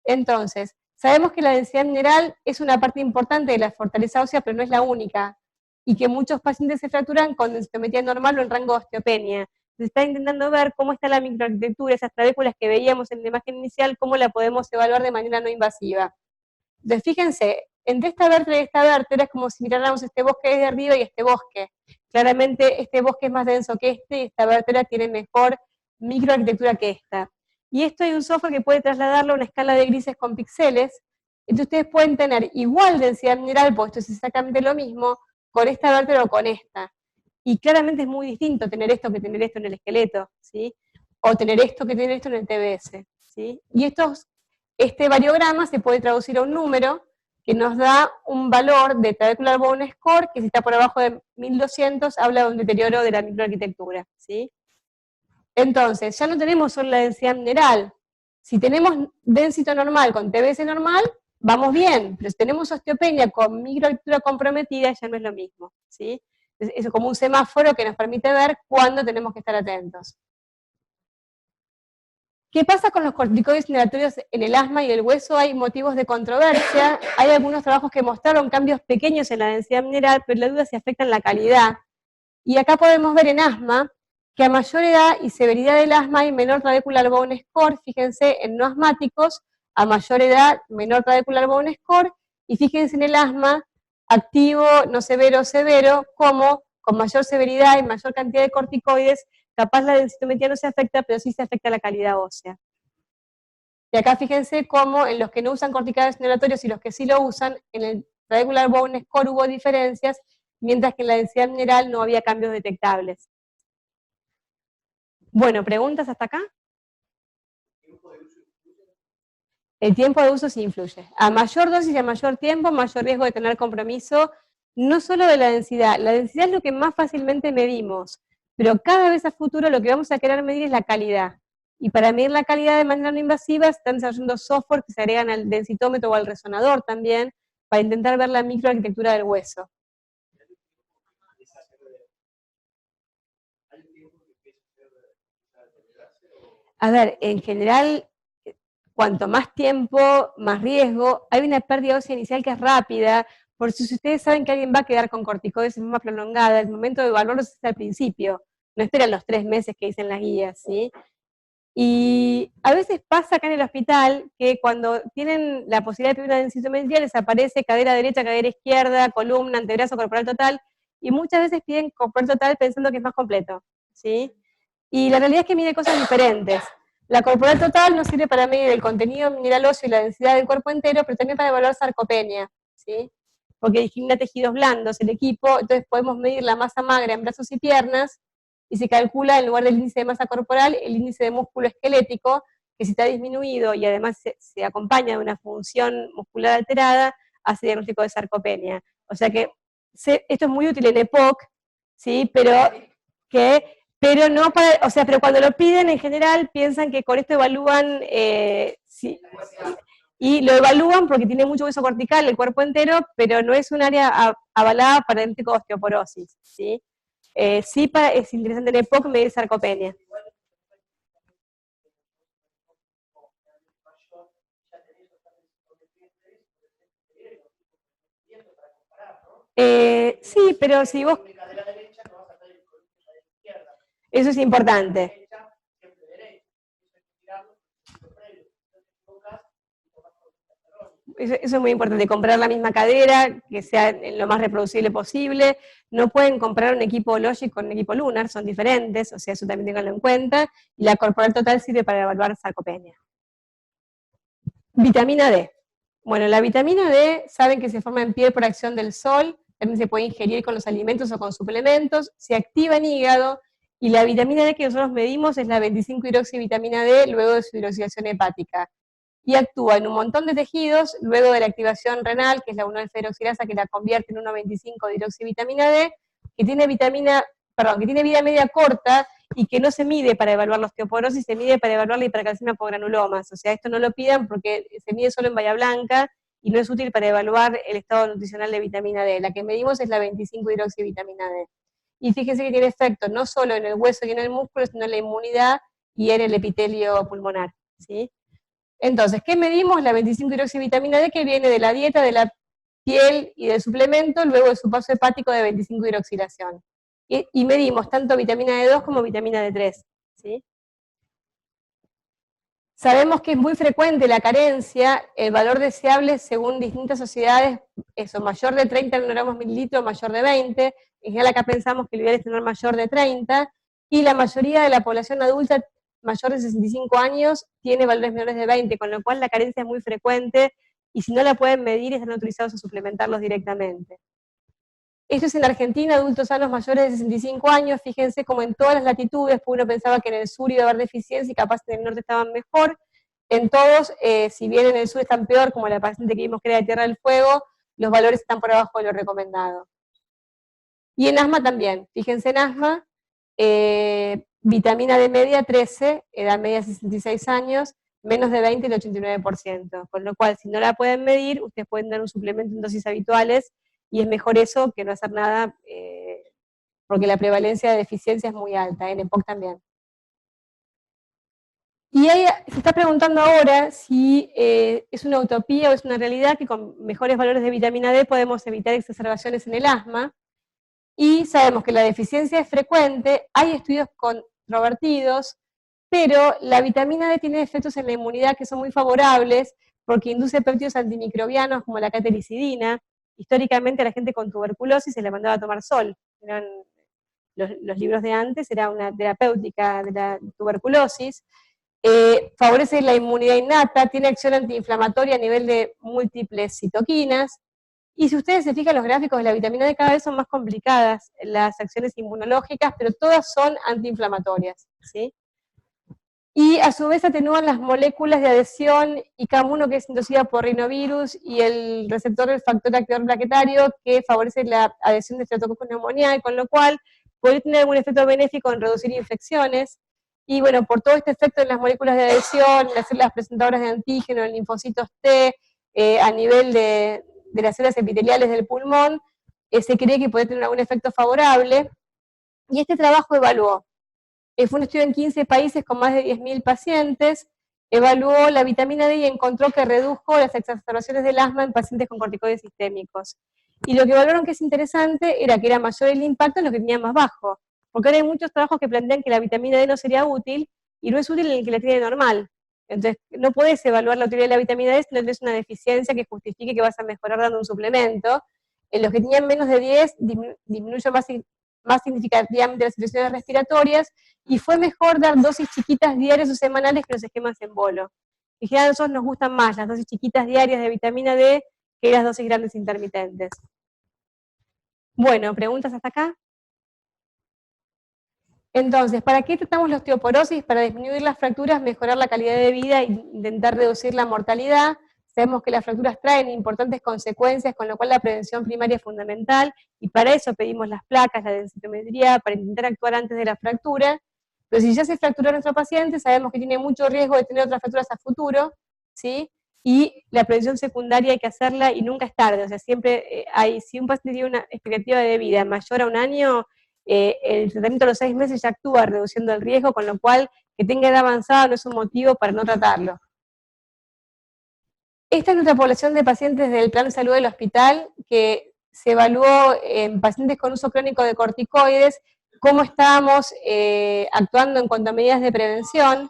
Entonces, sabemos que la densidad mineral es una parte importante de la fortaleza ósea, pero no es la única. y que muchos pacientes se fracturan con densitometría normal o en rango de osteopenia. Se está intentando ver cómo está la microarquitectura, esas trabéculas que veíamos en la imagen inicial, cómo la podemos evaluar de manera no invasiva. Entonces, fíjense, entre esta vértebra y esta vértebra es como si miráramos este bosque desde arriba y este bosque. Claramente este bosque es más denso que este y esta vértebra tiene mejor microarquitectura que esta. Y esto hay un software que puede trasladarlo a una escala de grises con píxeles. Entonces ustedes pueden tener igual densidad mineral, porque esto es exactamente lo mismo, con esta vértebra o con esta. Y claramente es muy distinto tener esto que tener esto en el esqueleto, ¿sí? O tener esto que tener esto en el TBS, ¿sí? Y este variograma se puede traducir a un número que nos da un valor de trabecular bone score, que si está por abajo de 1200 habla de un deterioro de la microarquitectura, ¿sí? Entonces, ya no tenemos solo la densidad mineral. Si tenemos densito normal con TBS normal, vamos bien, pero si tenemos osteopenia con microarquitectura comprometida, ya no es lo mismo, ¿sí? Es como un semáforo que nos permite ver cuándo tenemos que estar atentos. ¿Qué pasa con los corticoides inhalatorios en el asma y el hueso? Hay motivos de controversia, hay algunos trabajos que mostraron cambios pequeños en la densidad mineral, pero la duda es si afectan la calidad. Y acá podemos ver en asma que a mayor edad y severidad del asma hay menor trabecular bone score, fíjense en no asmáticos, a mayor edad, menor trabecular bone score, y fíjense en el asma, activo, no severo, severo, como con mayor severidad y mayor cantidad de corticoides, capaz la densitometría no se afecta, pero sí se afecta la calidad ósea. Y acá fíjense cómo en los que no usan corticoides inhalatorios y los que sí lo usan, en el trabecular bone score hubo diferencias, mientras que en la densidad mineral no había cambios detectables. Bueno, ¿preguntas hasta acá? El tiempo de uso sí influye. A mayor dosis y a mayor tiempo, mayor riesgo de tener compromiso, no solo de la densidad. La densidad es lo que más fácilmente medimos, pero cada vez a futuro lo que vamos a querer medir es la calidad. Y para medir la calidad de manera no invasiva están desarrollando software que se agregan al densitómetro o al resonador también, para intentar ver la microarquitectura del hueso. A ver, en general, cuanto más tiempo, más riesgo. Hay una pérdida ósea inicial que es rápida, por si ustedes saben que alguien va a quedar con corticoides en forma prolongada, el momento de evaluarlos es al principio, no esperan los 3 meses que dicen las guías, ¿sí? Y a veces pasa acá en el hospital que cuando tienen la posibilidad de pedir una densitometría les aparece cadera derecha, cadera izquierda, columna, antebrazo, corporal total, y muchas veces piden corporal total pensando que es más completo, ¿sí? Y la realidad es que mide cosas diferentes. La corporal total nos sirve para medir el contenido mineral óseo y la densidad del cuerpo entero, pero también para evaluar sarcopenia, ¿sí? Porque discrimina tejidos blandos el equipo, entonces podemos medir la masa magra en brazos y piernas, y se calcula en lugar del índice de masa corporal, el índice de músculo esquelético, que si está disminuido y además se acompaña de una función muscular alterada, hace diagnóstico de sarcopenia. O sea que esto es muy útil en EPOC, ¿sí? Pero no para, o sea, pero cuando lo piden en general piensan que con esto evalúan, sí, y lo evalúan porque tiene mucho hueso cortical el cuerpo entero, pero no es un área avalada para el diagnóstico de osteoporosis, ¿sí? Sí es interesante en EPOC medir sarcopenia. Sí, pero si vos... Eso es importante. Eso es muy importante, comprar la misma cadera, que sea lo más reproducible posible. No pueden comprar un equipo Logic con un equipo Lunar, son diferentes, o sea, eso también tenganlo en cuenta. Y la corporal total sirve para evaluar sarcopenia. Vitamina D. Bueno, la vitamina D, saben que se forma en piel por acción del sol, también se puede ingerir con los alimentos o con suplementos, se activa en hígado, y la vitamina D que nosotros medimos es la 25-hidroxivitamina D luego de su hidroxilación hepática. Y actúa en un montón de tejidos, luego de la activación renal, que es la 1-alfa-hidroxilasa que la convierte en 1,25-hidroxivitamina D, que tiene vida media corta y que no se mide para evaluar la osteoporosis, se mide para evaluar la hipercalcemia por granulomas. O sea, esto no lo pidan porque se mide solo en Bahía Blanca y no es útil para evaluar el estado nutricional de vitamina D. La que medimos es la 25-hidroxivitamina D. Y fíjense que tiene efecto no solo en el hueso y en el músculo, sino en la inmunidad y en el epitelio pulmonar, ¿sí? Entonces, ¿qué medimos? La 25-hidroxivitamina D que viene de la dieta, de la piel y del suplemento luego de su paso hepático de 25-hidroxilación. Y medimos tanto vitamina D2 como vitamina D3. ¿Sí? Sabemos que es muy frecuente la carencia, el valor deseable según distintas sociedades, eso, mayor de 30 nanogramos mililitro, mayor de 20, en general acá pensamos que lo ideal es tener mayor de 30, y la mayoría de la población adulta mayor de 65 años tiene valores menores de 20, con lo cual la carencia es muy frecuente, y si no la pueden medir están autorizados a suplementarlos directamente. Esto es en Argentina, adultos sanos mayores de 65 años, fíjense como en todas las latitudes, porque uno pensaba que en el sur iba a haber deficiencia y capaz en el norte estaban mejor. En todos, si bien en el sur están peor, como la paciente que vimos que era de Tierra del Fuego, los valores están por abajo de lo recomendado. Y en asma también, fíjense en asma, vitamina D media 13, edad media 66 años, menos de 20 el 89%, con lo cual si no la pueden medir, ustedes pueden dar un suplemento en dosis habituales, y es mejor eso que no hacer nada, porque la prevalencia de deficiencia es muy alta, en EPOC también. Y ahí se está preguntando ahora si es una utopía o es una realidad que con mejores valores de vitamina D podemos evitar exacerbaciones en el asma, y sabemos que la deficiencia es frecuente, hay estudios controvertidos, pero la vitamina D tiene efectos en la inmunidad que son muy favorables, porque induce péptidos antimicrobianos como la catericidina. Históricamente a la gente con tuberculosis se le mandaba a tomar sol. Los libros de antes era una terapéutica de la tuberculosis. Favorece la inmunidad innata, tiene acción antiinflamatoria a nivel de múltiples citoquinas. Y si ustedes se fijan, los gráficos de la vitamina D cada vez son más complicadas, las acciones inmunológicas, pero todas son antiinflamatorias, ¿sí? Y a su vez atenúan las moléculas de adhesión ICAM1 que es inducida por rinovirus y el receptor del factor activador plaquetario que favorece la adhesión de Streptococcus pneumoniae, con lo cual puede tener algún efecto benéfico en reducir infecciones. Y bueno, por todo este efecto en las moléculas de adhesión, las células presentadoras de antígeno, el linfocitos T, a nivel de las células epiteliales del pulmón, se cree que puede tener algún efecto favorable. Y este trabajo evaluó. Fue un estudio en 15 países con más de 10.000 pacientes, evaluó la vitamina D y encontró que redujo las exacerbaciones del asma en pacientes con corticoides sistémicos. Y lo que evaluaron que es interesante era que era mayor el impacto en los que tenían más bajo, porque ahora hay muchos trabajos que plantean que la vitamina D no sería útil, y no es útil en el que la tiene normal. Entonces, no podés evaluar la utilidad de la vitamina D si no tenés una deficiencia que justifique que vas a mejorar dando un suplemento. En los que tenían menos de 10, disminuyó más significativamente las infecciones respiratorias, y fue mejor dar dosis chiquitas diarias o semanales que los esquemas en bolo. En general a nosotros nos gustan más las dosis chiquitas diarias de vitamina D que las dosis grandes intermitentes. Bueno, ¿preguntas hasta acá? Entonces, ¿para qué tratamos la osteoporosis? Para disminuir las fracturas, mejorar la calidad de vida e intentar reducir la mortalidad. Sabemos que las fracturas traen importantes consecuencias, con lo cual la prevención primaria es fundamental, y para eso pedimos las placas, la densitometría, para intentar actuar antes de la fractura. Pero si ya se fracturó nuestro paciente, sabemos que tiene mucho riesgo de tener otras fracturas a futuro, ¿sí? Y la prevención secundaria hay que hacerla y nunca es tarde. O sea, siempre si un paciente tiene una expectativa de vida mayor a un año, el tratamiento a los 6 meses ya actúa reduciendo el riesgo, con lo cual que tenga edad avanzada no es un motivo para no tratarlo. Esta es nuestra población de pacientes del plan de salud del hospital, que se evaluó en pacientes con uso crónico de corticoides, cómo estábamos actuando en cuanto a medidas de prevención,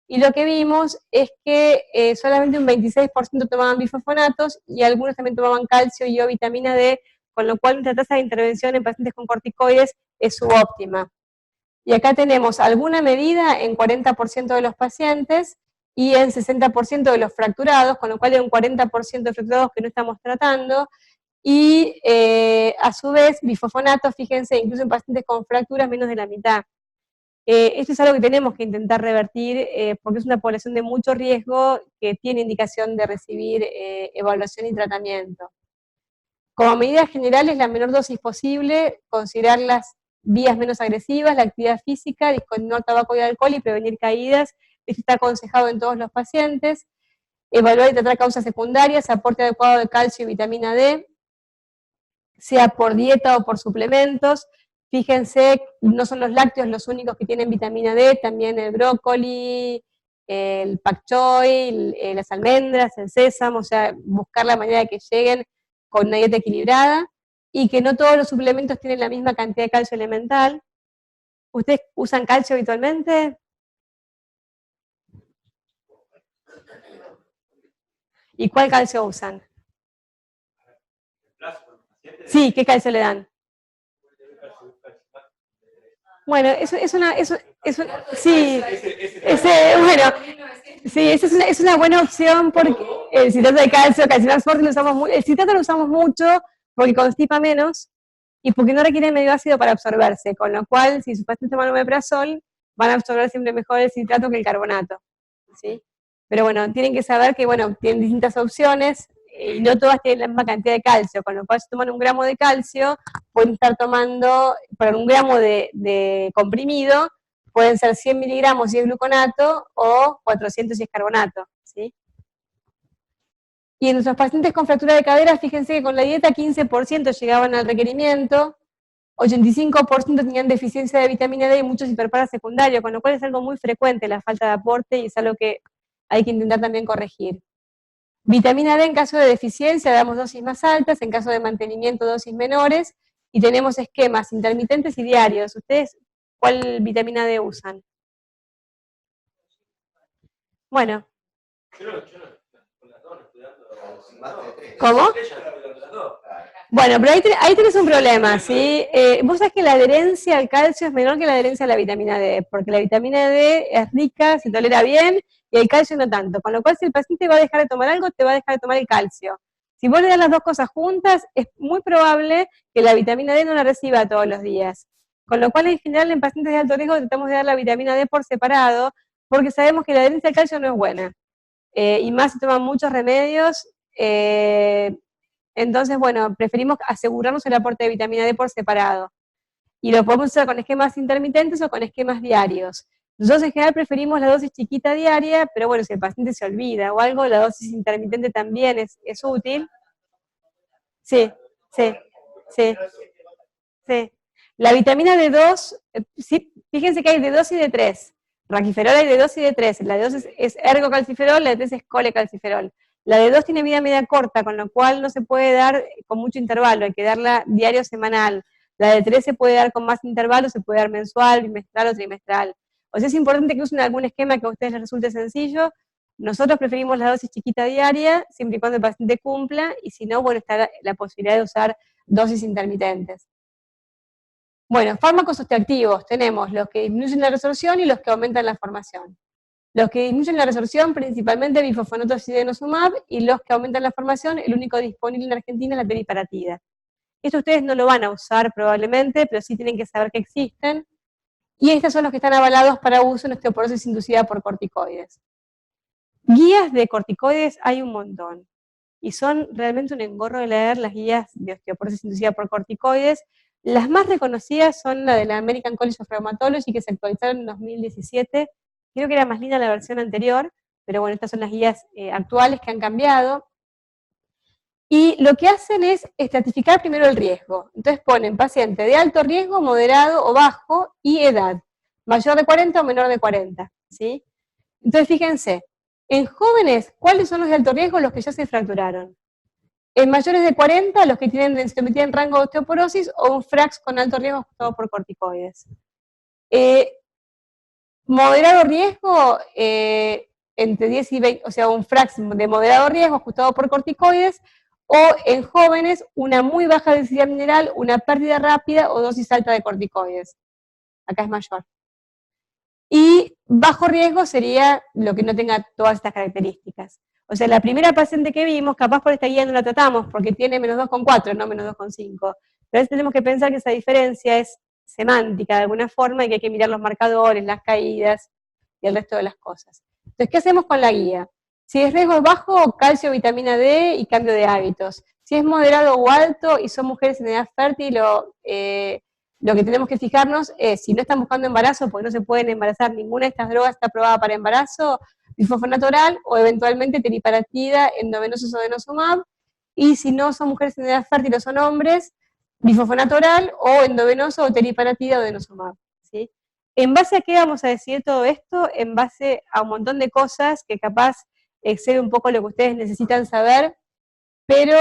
y lo que vimos es que solamente un 26% tomaban bifosfonatos, y algunos también tomaban calcio y o vitamina D, con lo cual nuestra tasa de intervención en pacientes con corticoides es subóptima. Y acá tenemos alguna medida en 40% de los pacientes y en 60% de los fracturados, con lo cual hay un 40% de fracturados que no estamos tratando, y a su vez bifosfonatos, fíjense, incluso en pacientes con fracturas menos de la mitad. Esto es algo que tenemos que intentar revertir, porque es una población de mucho riesgo que tiene indicación de recibir evaluación y tratamiento. Como medidas generales, la menor dosis posible, considerar las vías menos agresivas, la actividad física, discontinuar tabaco y alcohol y prevenir caídas. Esto está aconsejado en todos los pacientes. Evaluar y tratar causas secundarias, aporte adecuado de calcio y vitamina D, sea por dieta o por suplementos. Fíjense, no son los lácteos los únicos que tienen vitamina D, también el brócoli, el pak choi, las almendras, el sésamo, o sea, buscar la manera de que lleguen con una dieta equilibrada, y que no todos los suplementos tienen la misma cantidad de calcio elemental. ¿Ustedes usan calcio habitualmente? ¿Y cuál calcio usan? Sí, ¿qué calcio le dan? Bueno, sí, esa es una buena opción porque el citrato de calcio, calcimax forte, el citrato lo usamos mucho porque constipa menos y porque no requiere medio ácido para absorberse, con lo cual, si su paciente toma omeprazol, van a absorber siempre mejor el citrato que el carbonato, ¿sí? Pero bueno, tienen que saber que, bueno, tienen distintas opciones y no todas tienen la misma cantidad de calcio, con lo cual si toman 1 gramo de calcio, pueden estar tomando, para 1 gramo de comprimido, pueden ser 100 miligramos si es gluconato o 400 si es carbonato, ¿sí? Y en nuestros pacientes con fractura de cadera, fíjense que con la dieta 15% llegaban al requerimiento, 85% tenían deficiencia de vitamina D y muchos hiperparas secundarios, con lo cual es algo muy frecuente la falta de aporte y es algo que hay que intentar también corregir. Vitamina D en caso de deficiencia damos dosis más altas, en caso de mantenimiento dosis menores, y tenemos esquemas intermitentes y diarios. ¿Ustedes cuál vitamina D usan? Bueno. ¿Cómo? Bueno, pero ahí tenés un problema, ¿sí? Vos sabés que la adherencia al calcio es menor que la adherencia a la vitamina D, porque la vitamina D es rica, se tolera bien, y el calcio no tanto. Con lo cual, si el paciente va a dejar de tomar algo, te va a dejar de tomar el calcio. Si vos le das las dos cosas juntas, es muy probable que la vitamina D no la reciba todos los días. Con lo cual, en general, en pacientes de alto riesgo tratamos de dar la vitamina D por separado, porque sabemos que la adherencia al calcio no es buena. Y más si toman muchos remedios, entonces, bueno, preferimos asegurarnos el aporte de vitamina D por separado. Y lo podemos usar con esquemas intermitentes o con esquemas diarios. Nosotros en general preferimos la dosis chiquita diaria, pero bueno, si el paciente se olvida o algo, la dosis intermitente también es útil. Sí. La vitamina D2, sí, fíjense que hay D2 y D3. Raquiferol hay D2 y D3. La D2 es ergocalciferol, la D3 es colecalciferol. La D2 tiene vida media corta, con lo cual no se puede dar con mucho intervalo, hay que darla diario o semanal. La D3 se puede dar con más intervalo, se puede dar mensual, bimestral o trimestral. O sea, es importante que usen algún esquema que a ustedes les resulte sencillo. Nosotros preferimos la dosis chiquita diaria, siempre y cuando el paciente cumpla, y si no, bueno, está la posibilidad de usar dosis intermitentes. Bueno, fármacos osteoactivos, tenemos los que disminuyen la resorción y los que aumentan la formación. Los que disminuyen la resorción, principalmente bifosfonato y denosumab, y los que aumentan la formación, el único disponible en Argentina es la teriparatida. Esto ustedes no lo van a usar probablemente, pero sí tienen que saber que existen, y estos son los que están avalados para uso en osteoporosis inducida por corticoides. Guías de corticoides hay un montón, y son realmente un engorro de leer las guías de osteoporosis inducida por corticoides. Las más reconocidas son la de la American College of Rheumatology, que se actualizaron en 2017, creo que era más linda la versión anterior, pero bueno, estas son las guías actuales que han cambiado. Y lo que hacen es estratificar primero el riesgo. Entonces ponen paciente de alto riesgo, moderado o bajo, y edad, mayor de 40 o menor de 40, ¿sí? Entonces fíjense, en jóvenes, ¿cuáles son los de alto riesgo? Los que ya se fracturaron. En mayores de 40, los que tienen densitometría en rango de osteoporosis o un FRAX con alto riesgo ajustado por corticoides. Moderado riesgo, entre 10 y 20, o sea, un FRAX de moderado riesgo ajustado por corticoides, o en jóvenes, una muy baja densidad mineral, una pérdida rápida o dosis alta de corticoides. Acá es mayor. Y bajo riesgo sería lo que no tenga todas estas características. O sea, la primera paciente que vimos, capaz por esta guía no la tratamos, porque tiene menos 2,4, no menos 2,5. Pero a veces tenemos que pensar que esa diferencia es semántica de alguna forma y que hay que mirar los marcadores, las caídas y el resto de las cosas. Entonces, ¿qué hacemos con la guía? Si es riesgo bajo, calcio, vitamina D y cambio de hábitos. Si es moderado o alto y son mujeres en edad fértil, lo que tenemos que fijarnos es, si no están buscando embarazo, porque no se pueden embarazar, ninguna de estas drogas está aprobada para embarazo, bifosfonato oral o eventualmente teriparatida, endovenosos o denosumab, y si no son mujeres en edad fértil o son hombres, bifosfonato oral o endovenoso o teriparatida o denosumab, ¿sí? ¿En base a qué vamos a decidir todo esto? En base a un montón de cosas que capaz excede un poco lo que ustedes necesitan saber, pero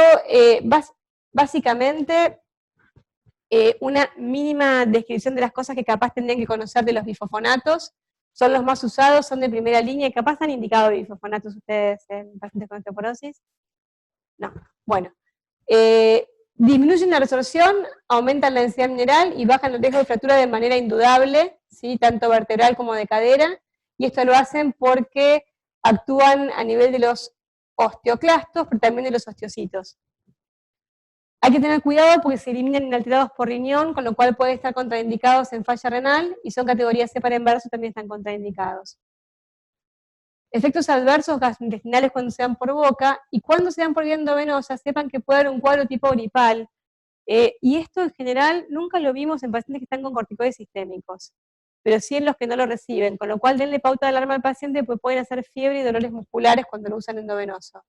básicamente una mínima descripción de las cosas que capaz tendrían que conocer de los bifosfonatos. Son los más usados, son de primera línea, y capaz han indicado bifosfonatos ustedes en pacientes con osteoporosis. No, bueno. Disminuyen la resorción, aumentan la densidad mineral y bajan el riesgo de fractura de manera indudable, ¿sí? Tanto vertebral como de cadera, y esto lo hacen porque actúan a nivel de los osteoclastos, pero también de los osteocitos. Hay que tener cuidado porque se eliminan inalterados por riñón, con lo cual pueden estar contraindicados en falla renal, y son categoría C para embarazo, también están contraindicados. Efectos adversos gastrointestinales cuando se dan por boca, y cuando se dan por vía endovenosa, sepan que puede haber un cuadro tipo gripal, y esto en general nunca lo vimos en pacientes que están con corticoides sistémicos, pero sí en los que no lo reciben, con lo cual denle pauta de alarma al paciente, pues pueden hacer fiebre y dolores musculares cuando lo usan endovenoso.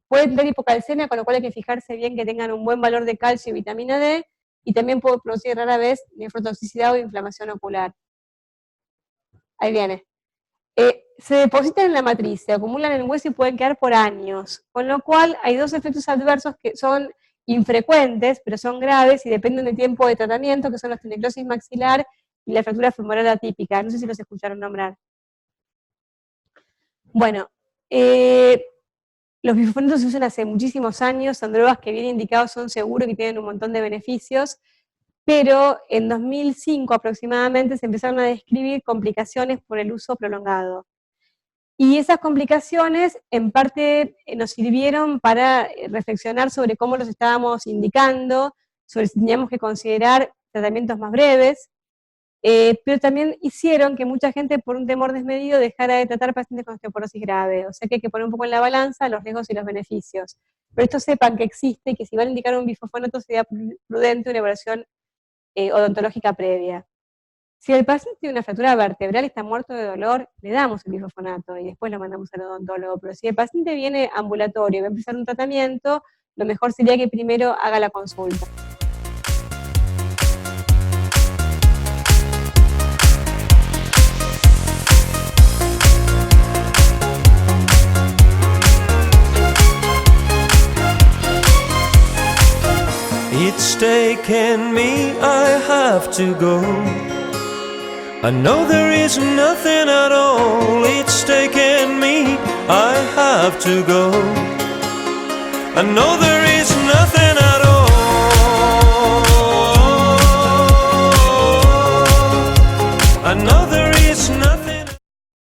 Pueden tener hipocalcemia, con lo cual hay que fijarse bien que tengan un buen valor de calcio y vitamina D, y también puede producir rara vez nefrotoxicidad o inflamación ocular. Ahí viene. Se depositan en la matriz, se acumulan en el hueso y pueden quedar por años, con lo cual hay dos efectos adversos que son infrecuentes, pero son graves y dependen del tiempo de tratamiento, que son la necrosis maxilar y la fractura femoral atípica. No sé si los escucharon nombrar. Bueno, los bifosfonatos se usan hace muchísimos años, son drogas que bien indicados son seguros y que tienen un montón de beneficios, pero en 2005 aproximadamente se empezaron a describir complicaciones por el uso prolongado. Y esas complicaciones en parte nos sirvieron para reflexionar sobre cómo los estábamos indicando, sobre si teníamos que considerar tratamientos más breves, pero también hicieron que mucha gente por un temor desmedido dejara de tratar pacientes con osteoporosis grave, o sea que hay que poner un poco en la balanza los riesgos y los beneficios. Pero esto sepan que existe y que si van a indicar un bifosfonato sería prudente una evaluación odontológica previa. Si el paciente tiene una fractura vertebral y está muerto de dolor, le damos el bifosfonato y después lo mandamos al odontólogo. Pero si el paciente viene ambulatorio y va a empezar un tratamiento, lo mejor sería que primero haga la consulta. It's taken me, I have to go. I know there is nothing at all. It's taken me, I have to go. I know there is nothing at all.